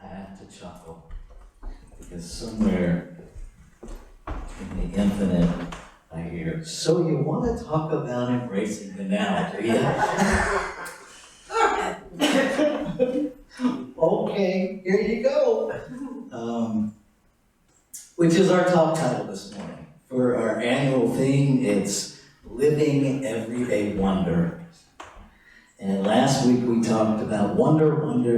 I have to chuckle because somewhere in the infinite I hear, so you want to talk about embracing the now, do you? Okay, here you go. Which is our talk title this morning. For our annual theme, it's Living Everyday Wonder. And last week we talked about wonder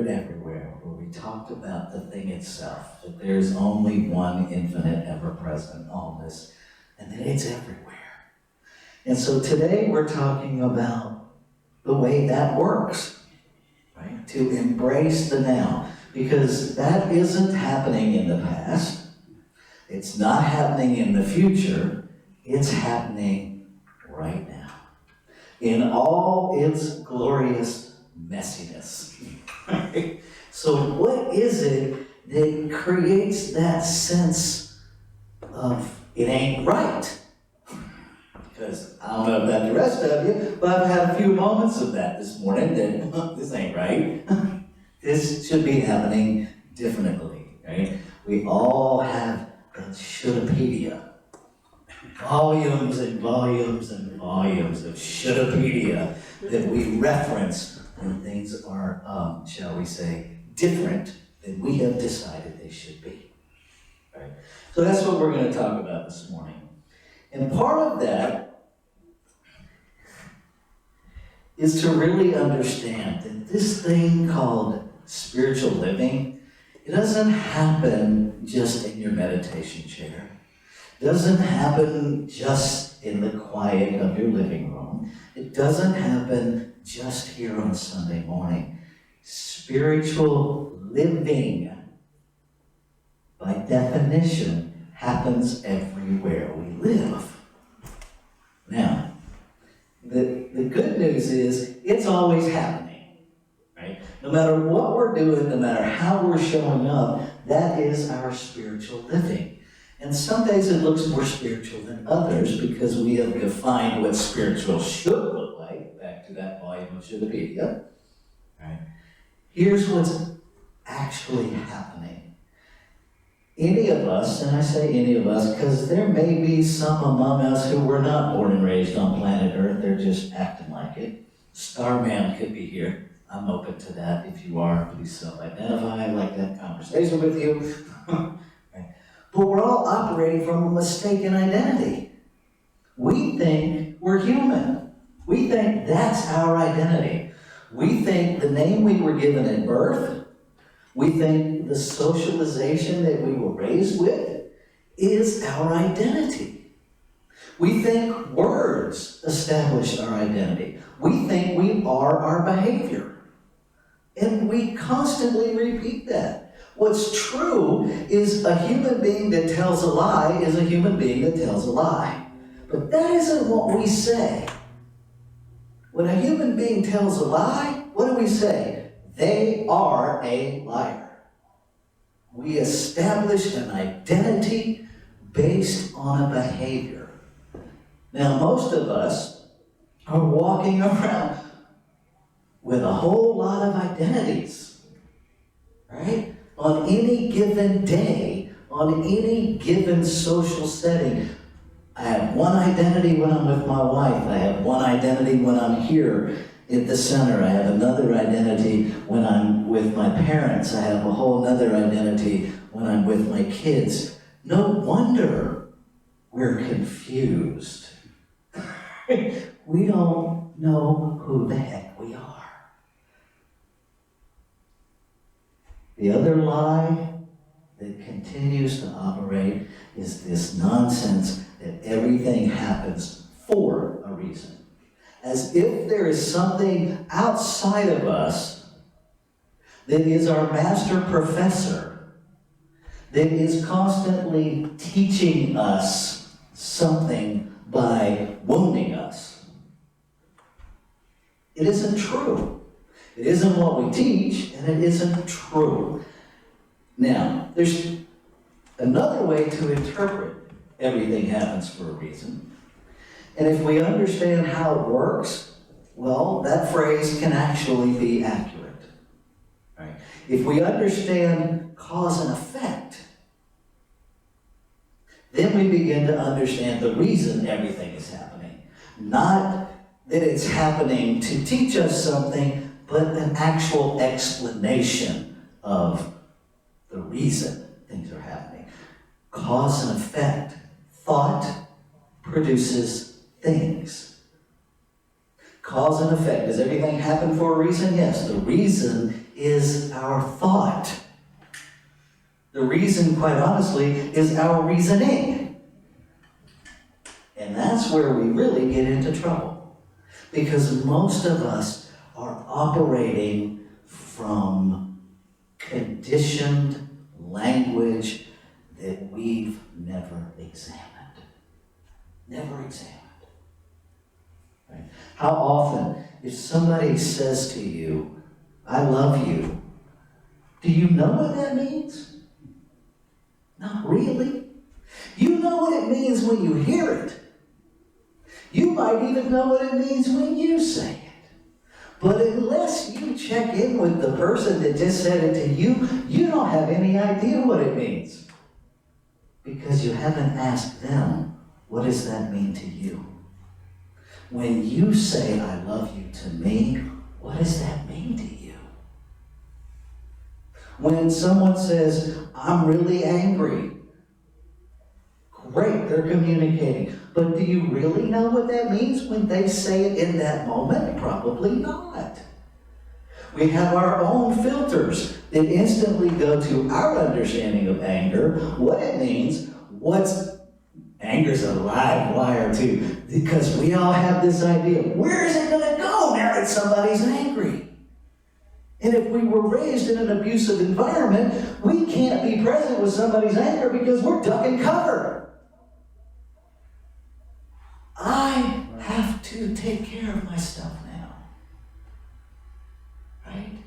everywhere, where we talked about the thing itself, that there's only one infinite, ever-present allness, and that it's everywhere. And so today we're talking about the way that works, right? To embrace the now, because that isn't happening in the past, it's not happening in the future, it's happening right now. In all its glorious messiness. So what is it that creates that sense of it ain't right? Because I don't know about the rest of you, but I've had a few moments of that this morning that this ain't right. This should be happening differently, right? We all have that shouldapedia. Volumes and volumes and volumes of shouldapedia that we reference when things are, shall we say, different than we have decided they should be. Right? So that's what we're going to talk about this morning. And part of that is to really understand that this thing called spiritual living, it doesn't happen just in your meditation chair. It doesn't happen just in the quiet of your living room. It doesn't happen just here on Sunday morning. Spiritual living, by definition, happens everywhere we live. Now, the good news is it's always happening, right? No matter what we're doing, no matter how we're showing up, that is our spiritual living. And some days it looks more spiritual than others because we have defined what spiritual should look like, back to that volume of Shouldapedia. Right? Here's what's actually happening. Any of us, and I say any of us because there may be some among us who were not born and raised on planet Earth, they're just acting like it. Starman could be here. I'm open to that. If you are, please self-identify. I'd like to have a conversation with you. But we're all operating from a mistaken identity. We think we're human. We think that's our identity. We think the name we were given at birth, we think the socialization that we were raised with is our identity. We think words establish our identity. We think we are our behavior. And we constantly repeat that. What's true is a human being that tells a lie is a human being that tells a lie. But that isn't what we say. When a human being tells a lie, what do we say? They are a liar. We establish an identity based on a behavior. Now, most of us are walking around with a whole lot of identities, right? On any given day, on any given social setting. I have one identity when I'm with my wife. I have one identity when I'm here at the center. I have another identity when I'm with my parents. I have a whole other identity when I'm with my kids. No wonder we're confused. We don't know who the heck we are. The other lie that continues to operate is this nonsense that everything happens for a reason. As if there is something outside of us that is our master professor, that is constantly teaching us something by wounding us. It isn't true. It isn't what we teach, and it isn't true. Now, there's another way to interpret everything happens for a reason. And if we understand how it works, well, that phrase can actually be accurate. Right? If we understand cause and effect, then we begin to understand the reason everything is happening. Not that it's happening to teach us something, but an actual explanation of the reason things are happening. Cause and effect. Thought produces things. Cause and effect. Does everything happen for a reason? Yes. The reason is our thought. The reason, quite honestly, is our reasoning. And that's where we really get into trouble. Because most of us are operating from conditioned language that we've never examined. Never examined. Right? How often, if somebody says to you, I love you, do you know what that means? Not really. You know what it means when you hear it. You might even know what it means when you say it. But unless you check in with the person that just said it to you, you don't have any idea what it means. Because you haven't asked them, what does that mean to you? When you say, I love you to me, what does that mean to you? When someone says, I'm really angry, great, they're communicating. But do you really know what that means when they say it in that moment? Probably not. We have our own filters that instantly go to our understanding of anger, what it means, anger's a live wire too, because we all have this idea, where is it going to go now that somebody's angry? And if we were raised in an abusive environment, we can't be present with somebody's anger because we're duck and cover. I have to take care of my stuff now. Right?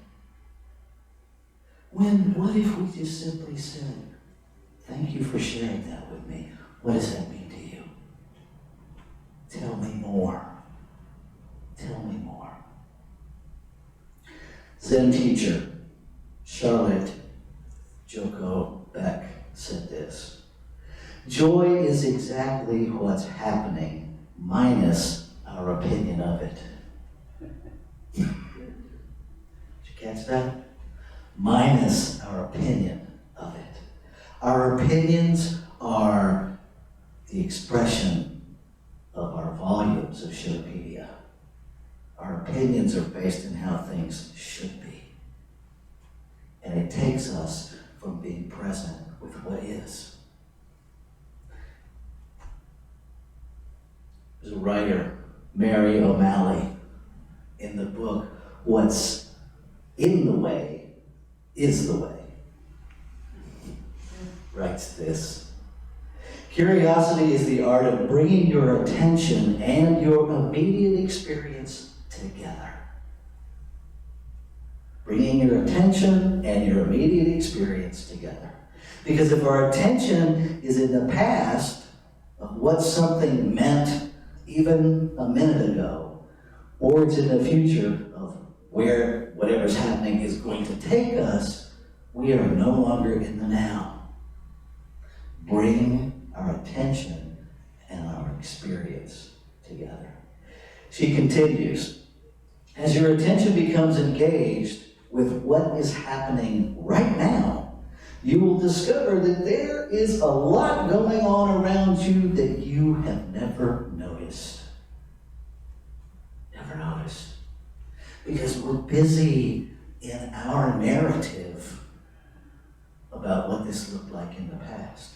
What if we just simply said, thank you for sharing that with me. What does that mean to you? Tell me more. Tell me more. Zen teacher Charlotte Joko Beck said this: joy is exactly what's happening minus our opinion of it. Did you catch that? Minus our opinion of it. Our opinions are the expression of our volumes of Showpedia. Our opinions are based in how things should be. And it takes us from being present with what is. There's a writer, Mary O'Malley, in the book, What's in the Way is the Way, writes this: curiosity is the art of bringing your attention and your immediate experience together. Bringing your attention and your immediate experience together. Because if our attention is in the past of what something meant even a minute ago, or it's in the future of where whatever's happening is going to take us, we are no longer in the now. Bring our attention and our experience together. She continues, as your attention becomes engaged with what is happening right now, you will discover that there is a lot going on around you that you have never noticed. Never noticed. Because we're busy in our narrative about what this looked like in the past.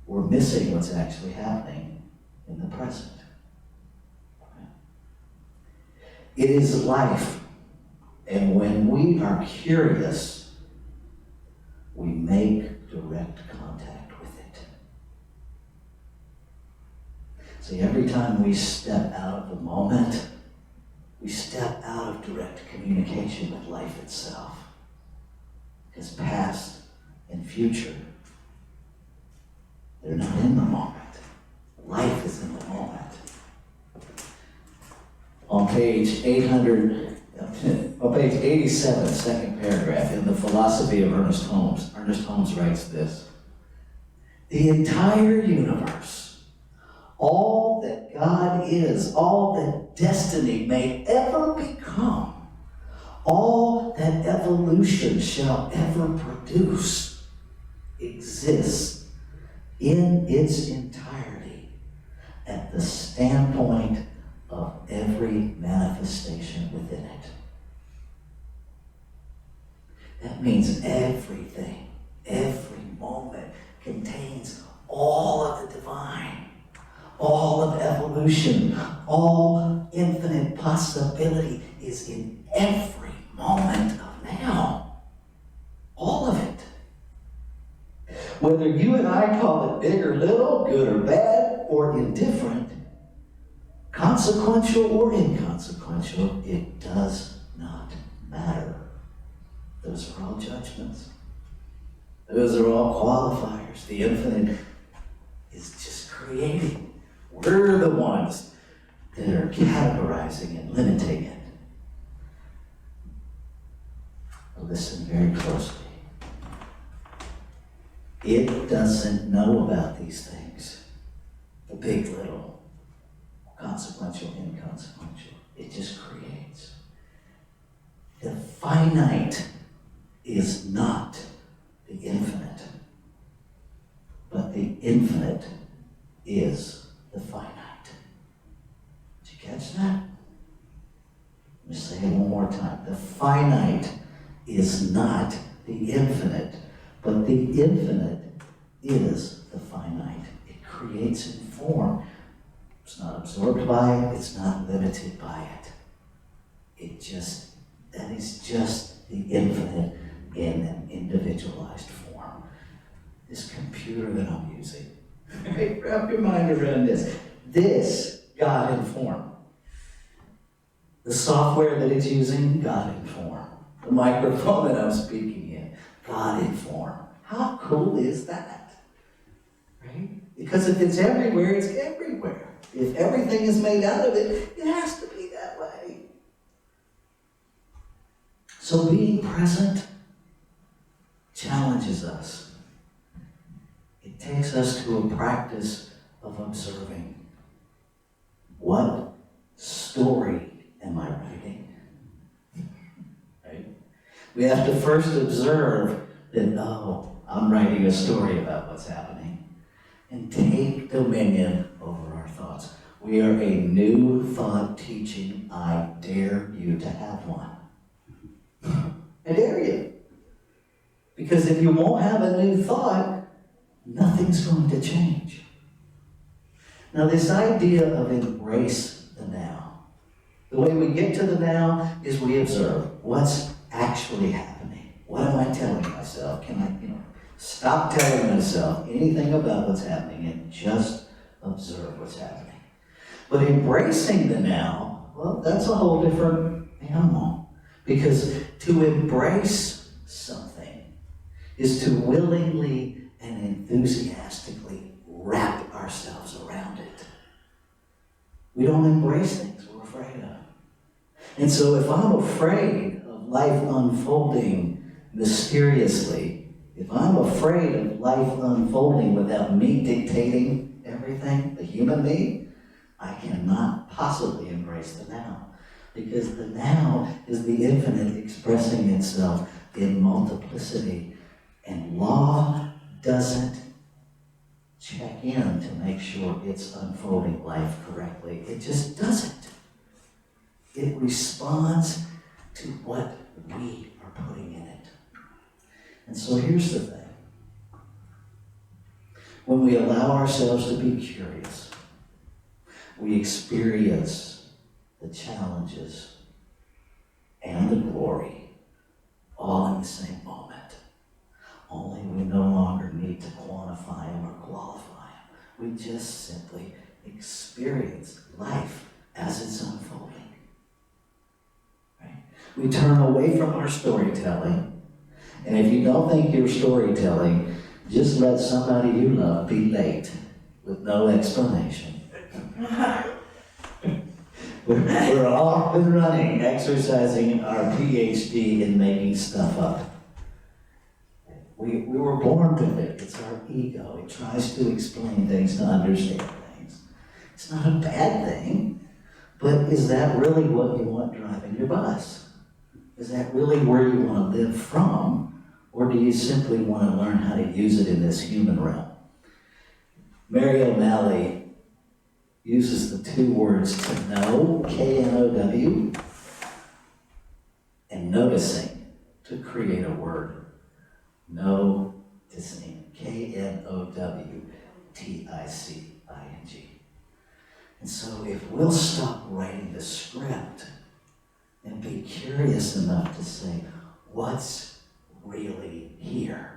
We're missing what's actually happening in the present. It is life, and when we are curious, we make direct contact with it. See, every time we step out of the moment, we step out of direct communication with life itself. Because past and future, they're not in the moment. Life is in the moment. On page 800, On page 87, second paragraph, in the Philosophy of Ernest Holmes writes this: the entire universe, all that God is, all that destiny may ever become, all that evolution shall ever produce, exists in its entirety at the standpoint of every manifestation within it. That means everything, every moment contains all of the divine, all of evolution, all infinite possibility is in every moment of now. All of it. Whether you and I call it big or little, good or bad, or indifferent, consequential or inconsequential, it does not matter. Those are all judgments. Those are all qualifiers. The infinite is just creating. We're the ones that are categorizing and limiting it. Listen very closely. It doesn't know about these things. The big, little, consequential, inconsequential. It just creates. The finite is not the infinite, but the infinite is the finite. Did you catch that? Let me say it one more time. The finite is not the infinite, but the infinite is the finite. It creates in form. It's not absorbed by it. It's not limited by it. That is just the infinite in an individualized form. This computer that I'm using, right? Wrap your mind around this. This, God in form. The software that it's using, God in form. The microphone that I'm speaking in, God in form. How cool is that? Right? Because if it's everywhere, it's everywhere. If everything is made out of it, it has to be that way. So being present challenges us. It takes us to a practice of observing. What story am I writing? Right? We have to first observe that, I'm writing a story about what's happening, and take dominion over our thoughts. We are a new thought teaching. I dare you to have one. I dare you. Because if you won't have a new thought, nothing's going to change. Now, this idea of embrace the now. The way we get to the now is we observe what's actually happening. What am I telling myself? Can I, stop telling myself anything about what's happening and just observe what's happening. But embracing the now, well, that's a whole different animal. Because to embrace something is to willingly and enthusiastically wrap ourselves around it. We don't embrace things we're afraid of. And so if I'm afraid of life unfolding mysteriously, if I'm afraid of life unfolding without me dictating everything, the human me, I cannot possibly embrace the now. Because the now is the infinite expressing itself in multiplicity. And law doesn't check in to make sure it's unfolding life correctly. It just doesn't. It responds to what we are putting in it. And so here's the thing. When we allow ourselves to be curious, we experience the challenges and the glory all in the same moment. Only we no longer need to quantify them or qualify them. We just simply experience life as it's unfolding. Right? We turn away from our storytelling. And if you don't think you're storytelling, just let somebody you love be late with no explanation. We're off and running, exercising our PhD in making stuff up. We were born with it. It's our ego. It tries to explain things, to understand things. It's not a bad thing, but is that really what you want driving your bus? Is that really where you want to live from? Or do you simply want to learn how to use it in this human realm? Mary O'Malley uses the two words to know, K-N-O-W, and noticing to create a word. Noticing, K-N-O-W-T-I-C-I-N-G. And so if we'll stop writing the script and be curious enough to say, what's really here?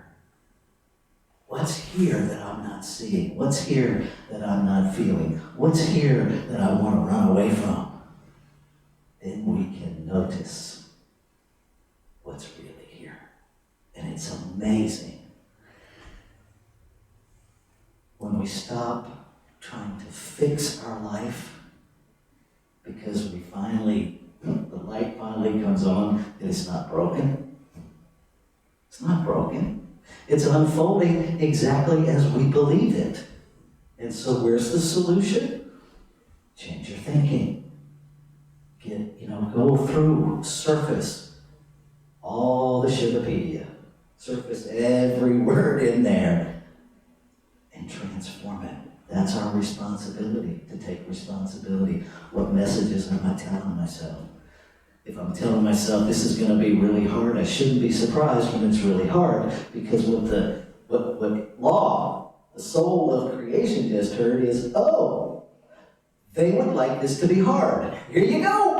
What's here that I'm not seeing? What's here that I'm not feeling? What's here that I want to run away from? Then we can notice what's really here. And it's amazing when we stop trying to fix our life because the light finally comes on and it's not broken. It's not broken. It's unfolding exactly as we believe it. And so where's the solution? Change your thinking. Go through, surface all the Shivapedia. Surface every word in there and transform it. That's our responsibility, to take responsibility. What messages am I telling myself? If I'm telling myself this is going to be really hard, I shouldn't be surprised when it's really hard, because what law, the soul of creation just heard is, oh, they would like this to be hard. Here you go.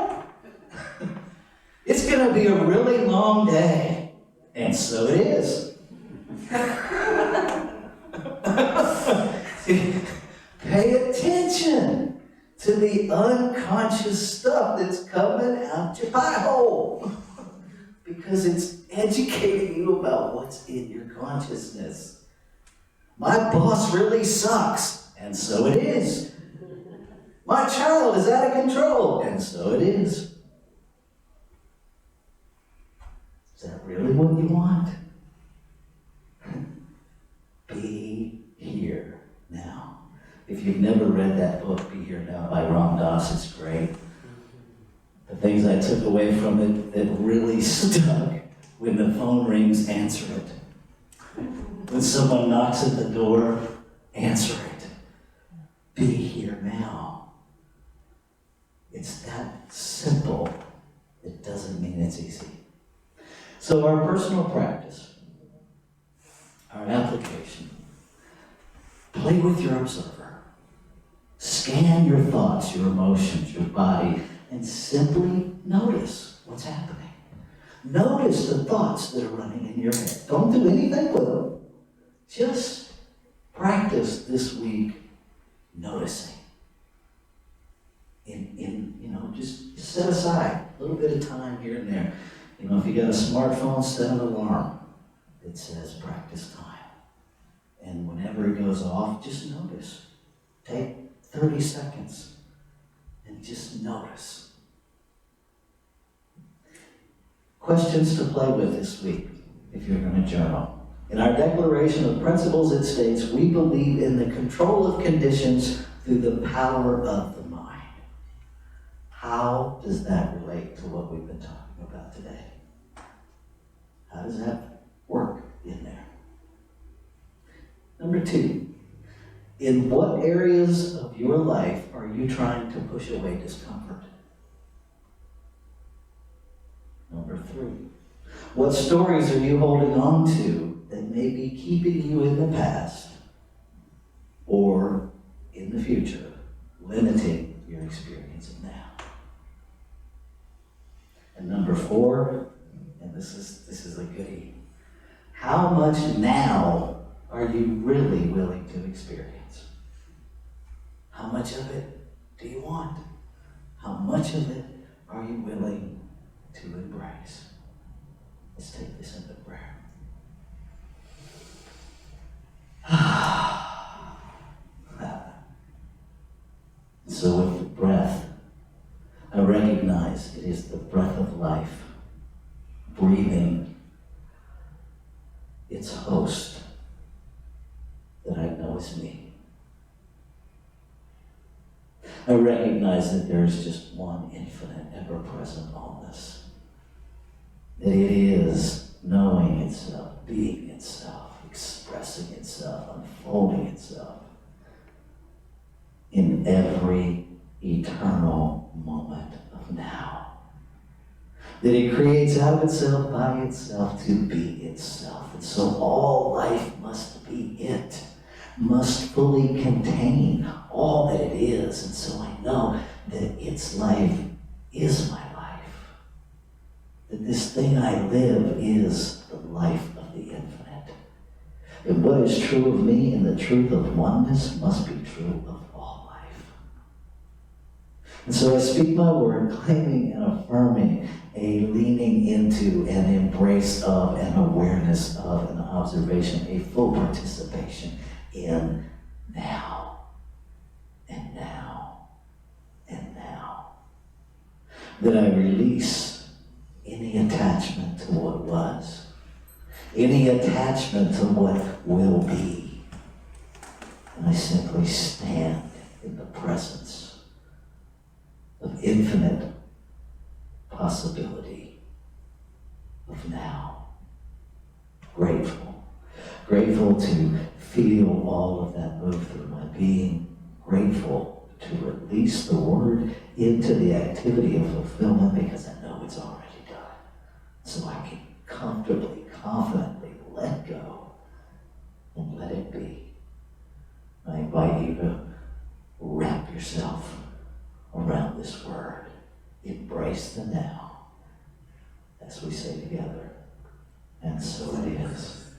It's going to be a really long day. And so it is. Pay attention to the unconscious stuff that's coming out your pie hole. Because it's educating you about what's in your consciousness. My boss really sucks, and so it is. My child is out of control, and so it is. Is that really what you want? Be here now. If you've never read that book, Be Here Now by Ram Dass, it's great. The things I took away from it that really stuck: when the phone rings, answer it. When someone knocks at the door, answer it. Be here now. It's that simple. It doesn't mean it's easy. So our personal practice, our application, play with your observer. Scan your thoughts, your emotions, your body, and simply notice what's happening. Notice the thoughts that are running in your head. Don't do anything with them. Just practice this week noticing. Just set aside a little bit of time here and there. If you got a smartphone, set an alarm that says practice time. And whenever it goes off, just notice. Take 30 seconds and just notice. Questions to play with this week, if you're going to journal. In our Declaration of Principles, it states, we believe in the control of conditions through the power of the mind. How does that relate to what we've been talking about today? How does that work in there? Number 2, in what areas of your life are you trying to push away discomfort? Number 3, what stories are you holding on to that may be keeping you in the past or in the future, limiting your experience of now? And number 4, and this is a goodie, how much now are you really willing to experience? How much of it do you want? How much of it are you willing to embrace? Let's take this into prayer. So with the breath, recognize it is the breath of life, breathing its host that I know is me. I recognize that there is just one infinite, ever-present allness. That it is knowing itself, being itself, expressing itself, unfolding itself in every eternal moment of now. That it creates out of itself, by itself, to be itself. And so all life must be it, must fully contain all that it is. And so I know that its life is my life. That this thing I live is the life of the infinite. And what is true of me and the truth of oneness must be true of all life. And so I speak my word, claiming and affirming a leaning into, an embrace of, an awareness of, an observation, a full participation in now, and now, and now. That I release any attachment to what was, any attachment to what will be. And I simply stand in the presence of infinite possibility of now. Grateful. Grateful to feel all of that move through my being. Grateful to release the word into the activity of fulfillment because I know it's already done. So I can comfortably, confidently let go and let it be. I invite you to wrap yourself around this word. Embrace the now, as we say together. And so it is.